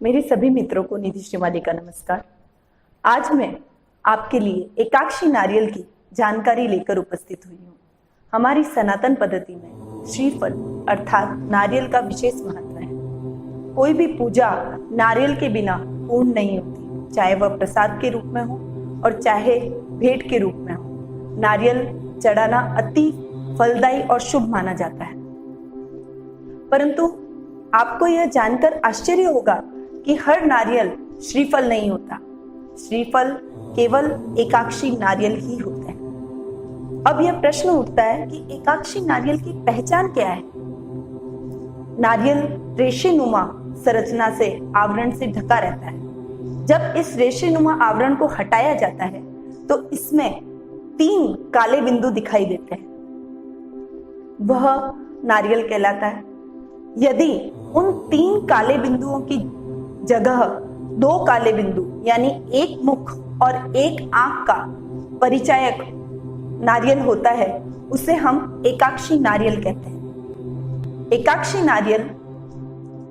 मेरे सभी मित्रों को निधि श्रीमाली का नमस्कार। आज मैं आपके लिए एकाक्षी नारियल की जानकारी लेकर उपस्थित हुई हूँ। हमारी सनातन पद्धति में श्रीफल अर्थात नारियल का विशेष महत्व है। कोई भी पूजा नारियल के बिना पूर्ण नहीं होती, चाहे वह प्रसाद के रूप में हो और चाहे भेंट के रूप में हो। नारियल चढ़ाना अति फलदायी और शुभ माना जाता है। परंतु आपको यह जानकर आश्चर्य होगा कि हर नारियल श्रीफल नहीं होता। श्रीफल केवल एकाक्षी नारियल ही होते हैं। अब यह प्रश्न उठता है कि एकाक्षी नारियल की पहचान क्या है। नारियल रेशेनुमा संरचना से आवरण से ढका रहता है। जब इस रेशेनुमा आवरण को हटाया जाता है तो इसमें 3 काले बिंदु दिखाई देते हैं। वह नारियल कहलाता है। यदि उन 3 काले बिंदुओं की जगह 2 काले बिंदु यानी एक मुख और एक आंख का परिचायक नारियल होता है, उसे हम एकाक्षी नारियल कहते हैं। एकाक्षी नारियल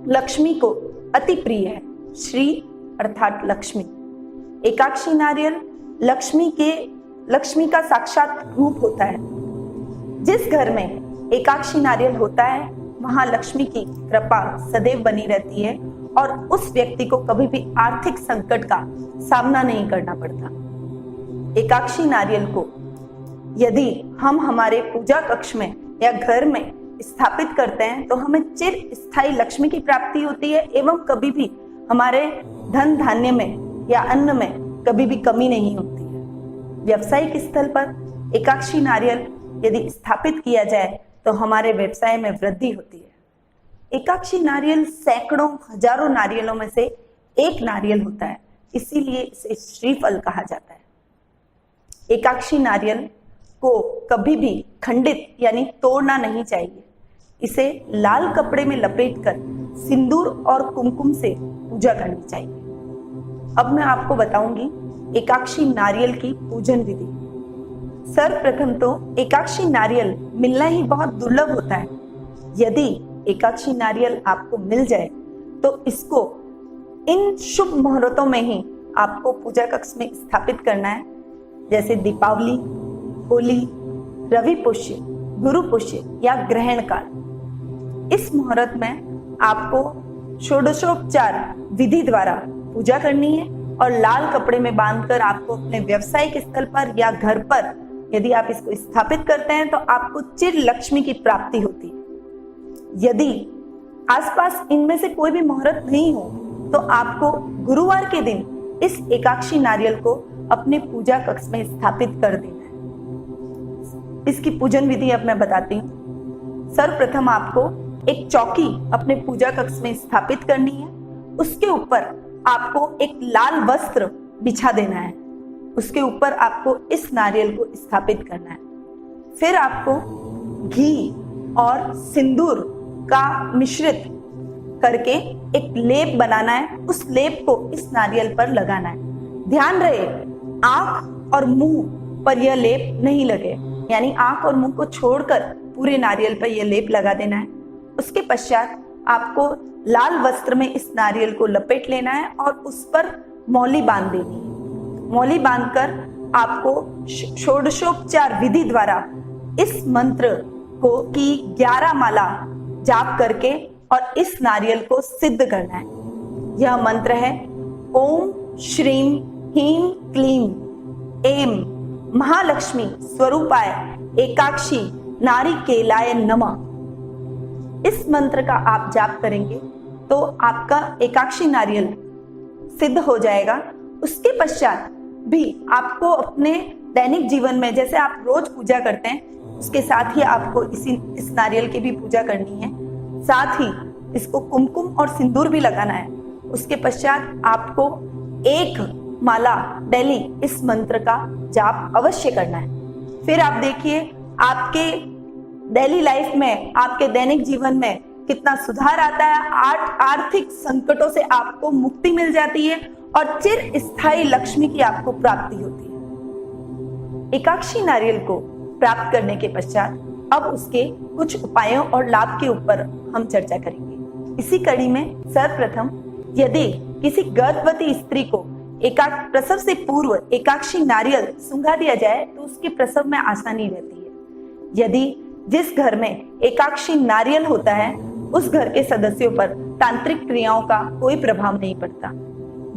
लक्ष्मी को अति प्रिय है। श्री अर्थात लक्ष्मी। एकाक्षी नारियल लक्ष्मी का साक्षात रूप होता है। जिस घर में एकाक्षी नारियल होता है वहां लक्ष्मी की कृपा सदैव बनी रहती है और उस व्यक्ति को कभी भी आर्थिक संकट का सामना नहीं करना पड़ता। एकाक्षी नारियल को यदि हम हमारे पूजा कक्ष में या घर में स्थापित करते हैं तो हमें चिर स्थायी लक्ष्मी की प्राप्ति होती है एवं कभी भी हमारे धन धान्य में या अन्न में कभी भी कमी नहीं होती है। व्यवसायिक स्थल पर एकाक्षी नारियल यदि स्थापित किया जाए तो हमारे व्यवसाय में वृद्धि होती है। एकाक्षी नारियल सैकड़ों हजारों नारियलों में से एक नारियल होता है, इसीलिए इसे श्रीफल कहा जाता है। एकाक्षी नारियल को कभी भी खंडित यानी तोड़ना नहीं चाहिए। इसे लाल कपड़े में लपेटकर सिंदूर और कुमकुम से पूजा करनी चाहिए। अब मैं आपको बताऊंगी एकाक्षी नारियल की पूजन विधि। सर्वप्रथम तो एकाक्षी नारियल मिलना ही बहुत दुर्लभ होता है। यदि एकाक्षी नारियल आपको मिल जाए तो इसको इन शुभ मुहूर्तों में ही आपको पूजा कक्ष में स्थापित करना है, जैसे दीपावली, होली, रवि पुष्य, गुरु पुष्य या ग्रहण काल। इस मुहूर्त में आपको षोडशोपचार विधि द्वारा पूजा करनी है और लाल कपड़े में बांधकर आपको अपने व्यावसायिक स्थल पर या घर पर यदि आप इसको स्थापित करते हैं तो आपको चिर लक्ष्मी की प्राप्ति होती है। यदि आसपास इनमें से कोई भी मुहूर्त नहीं हो तो आपको गुरुवार के दिन इस एकाक्षी नारियल को अपने पूजा कक्ष में स्थापित कर देना है। इसकी पूजन विधि अब मैं बताती हूँ। सर्वप्रथम आपको एक चौकी अपने पूजा कक्ष में स्थापित करनी है। उसके ऊपर आपको एक लाल वस्त्र बिछा देना है। उसके ऊपर आपको इस नारियल को स्थापित करना है। फिर आपको घी और सिंदूर का मिश्रित करके एक लेप बनाना है। उस लेप को इस नारियल पर लगाना है। ध्यान रहे आंख और मुंह पर यह लेप नहीं लगे, यानी आंख और मुंह को छोड़कर पूरे नारियल पर यह लेप लगा देना है। उसके पश्चात आपको लाल वस्त्र में इस नारियल को लपेट लेना है और उस पर मौली बांध देनी है। मौली बांधकर आपको षोडशोपचार विधि द्वारा इस मंत्र को की 11 माला जाप करके और इस नारियल को सिद्ध करना है। यह मंत्र है ओम श्रीम ह्रीं क्लीं ऐं महालक्ष्मी स्वरूपाय एकाक्षी नारिकेलाय नमः। इस मंत्र का आप जाप करेंगे तो आपका एकाक्षी नारियल सिद्ध हो जाएगा। उसके पश्चात भी आपको अपने दैनिक जीवन में जैसे आप रोज पूजा करते हैं उसके साथ ही आपको इस नारियल की भी पूजा करनी है। साथ ही इसको कुमकुम और सिंदूर भी लगाना है। उसके पश्चात आपको 1 माला डेली इस मंत्र का जाप अवश्य करना है। फिर आप देखिए आपके डेली लाइफ में, आपके दैनिक जीवन में कितना सुधार आता है। आर्थिक संकटों से आपको मुक्ति मिल जाती है और चिर स्थायी लक्ष्मी की आपको प्राप्ति होती है। एकाक्षी नारियल को प्राप्त करने के पश्चात अब उसके कुछ उपायों और लाभ के ऊपर हम चर्चा करेंगे। इसी कड़ी में सर्वप्रथम यदि किसी गर्भवती स्त्री को प्रसव से पूर्व एकाक्षी नारियल सूंघा दिया जाए तो उसके प्रसव में आसानी रहती है। यदि जिस घर में एकाक्षी नारियल होता है उस घर के सदस्यों पर तांत्रिक क्रियाओं का कोई प्रभाव नहीं पड़ता।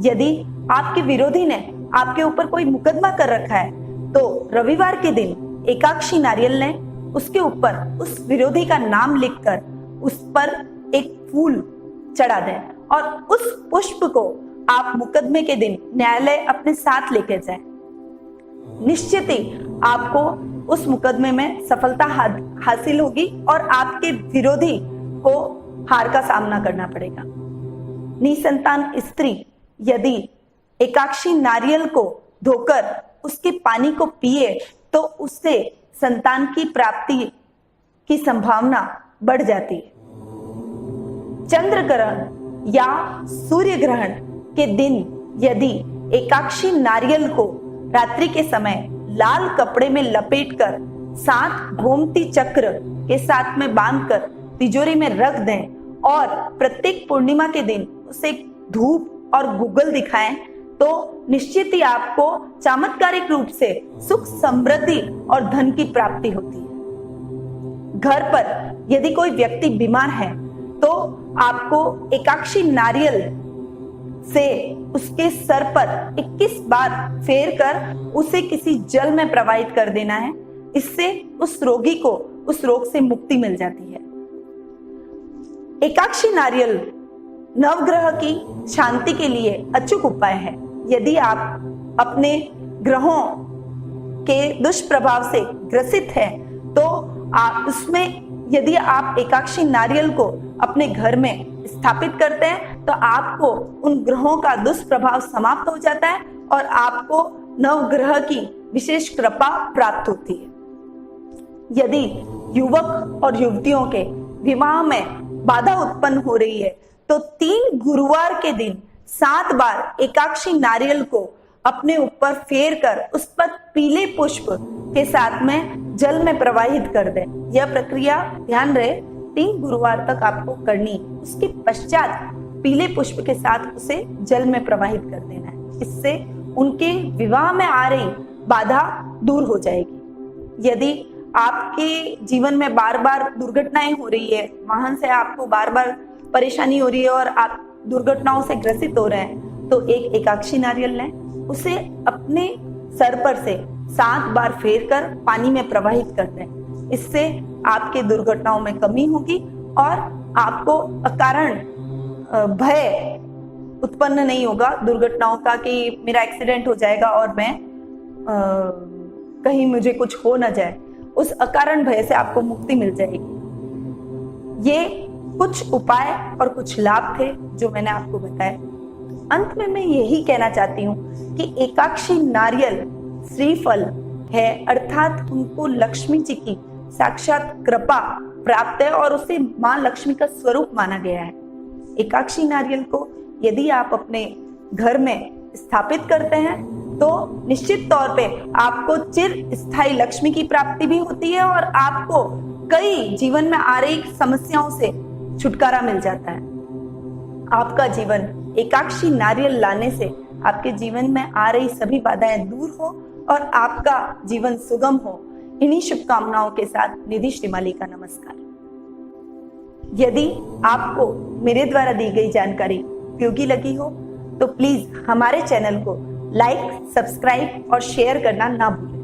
यदि आपके विरोधी ने आपके ऊपर कोई मुकदमा कर रखा है तो रविवार के दिन एकाक्षी नारियल ने उसके ऊपर उस विरोधी का नाम लिखकर उस पर एक फूल चढ़ा दें और उस पुष्प को आप मुकदमे के दिन न्यायालय अपने साथ लेकर जाएं। निश्चित ही आपको उस मुकदमे में सफलता हासिल होगी और आपके विरोधी को हार का सामना करना पड़ेगा। निसंतान स्त्री यदि एकाक्षी नारियल को धोकर उसके पानी को पिए तो उससे संतान की प्राप्ति की संभावना बढ़ जाती है। चंद्र ग्रहण या सूर्य ग्रहण के दिन यदि एकाक्षी नारियल को रात्रि के समय लाल कपड़े में लपेटकर 7 गोमती चक्र के साथ में बांधकर तिजोरी में रख दें और प्रत्येक पूर्णिमा के दिन उसे धूप और गुग्गल दिखाएं तो निश्चित ही आपको चमत्कारिक रूप से सुख समृद्धि और धन की प्राप्ति होती है। घर पर यदि कोई व्यक्ति बीमार है तो आपको एकाक्षी नारियल से उसके सर पर 21 बार फेर कर उसे किसी जल में प्रवाहित कर देना है। इससे उस रोगी को उस रोग से मुक्ति मिल जाती है। एकाक्षी नारियल नवग्रह की शांति के लिए अचूक उपाय है। यदि आप अपने ग्रहों के दुष्प्रभाव से ग्रसित हैं तो आप उसमें यदि आप एकाक्षी नारियल को अपने घर में स्थापित करते हैं तो आपको उन ग्रहों का दुष्प्रभाव समाप्त हो जाता है और आपको नवग्रह की विशेष कृपा प्राप्त होती है। यदि युवक और युवतियों के विवाह में बाधा उत्पन्न हो रही है तो 3 गुरुवार के दिन 7 बार एकाक्षी नारियल को अपने ऊपर फेर कर उस पर पीले पुष्प के साथ में जल में प्रवाहित कर दें। यह प्रक्रिया ध्यान रहे 3 गुरुवार तक आपको करनी। उसके पश्चात पीले पुष्प के साथ उसे जल में प्रवाहित कर देना है। इससे उनके विवाह में आ रही बाधा दूर हो जाएगी। यदि आपके जीवन में बार बार दुर्घटनाएं हो रही है, वाहन से आपको बार बार परेशानी हो रही है और आप दुर्घटनाओं से ग्रसित हो रहे हैं तो एक एकाक्षी नारियल लें, उसे अपने सर पर से 7 बार फेर कर पानी में प्रवाहित कर दें। इससे आपके दुर्घटनाओं में कमी होगी और आपको अकारण भय उत्पन्न नहीं होगा दुर्घटनाओं का कि मेरा एक्सीडेंट हो जाएगा और मैं कहीं मुझे कुछ हो ना जाए। उस अकारण भय से आपको मुक्ति मिल जाएगी। ये कुछ उपाय और कुछ लाभ थे जो मैंने आपको बताए। अंत में मैं यही कहना चाहती हूँ कि एकाक्षी नारियल श्रीफल है, अर्थात उनको लक्ष्मी जी की साक्षात कृपा प्राप्त है और उसे मां लक्ष्मी का स्वरूप माना गया है। एकाक्षी नारियल को यदि आप अपने घर में स्थापित करते हैं तो निश्चित तौर पे आपको चिर स्थायी लक्ष्मी की प्राप्ति भी होती है और आपको कई जीवन में आ रही समस्याओं से छुटकारा मिल जाता है। आपका जीवन एकाक्षी नारियल लाने से आपके जीवन में आ रही सभी बाधाएं दूर हो और आपका जीवन सुगम हो। इन्हीं शुभकामनाओं के साथ निधि श्रीमाली का नमस्कार। यदि आपको मेरे द्वारा दी गई जानकारी उपयोगी लगी हो तो प्लीज हमारे चैनल को लाइक, सब्सक्राइब और शेयर करना ना भूलें।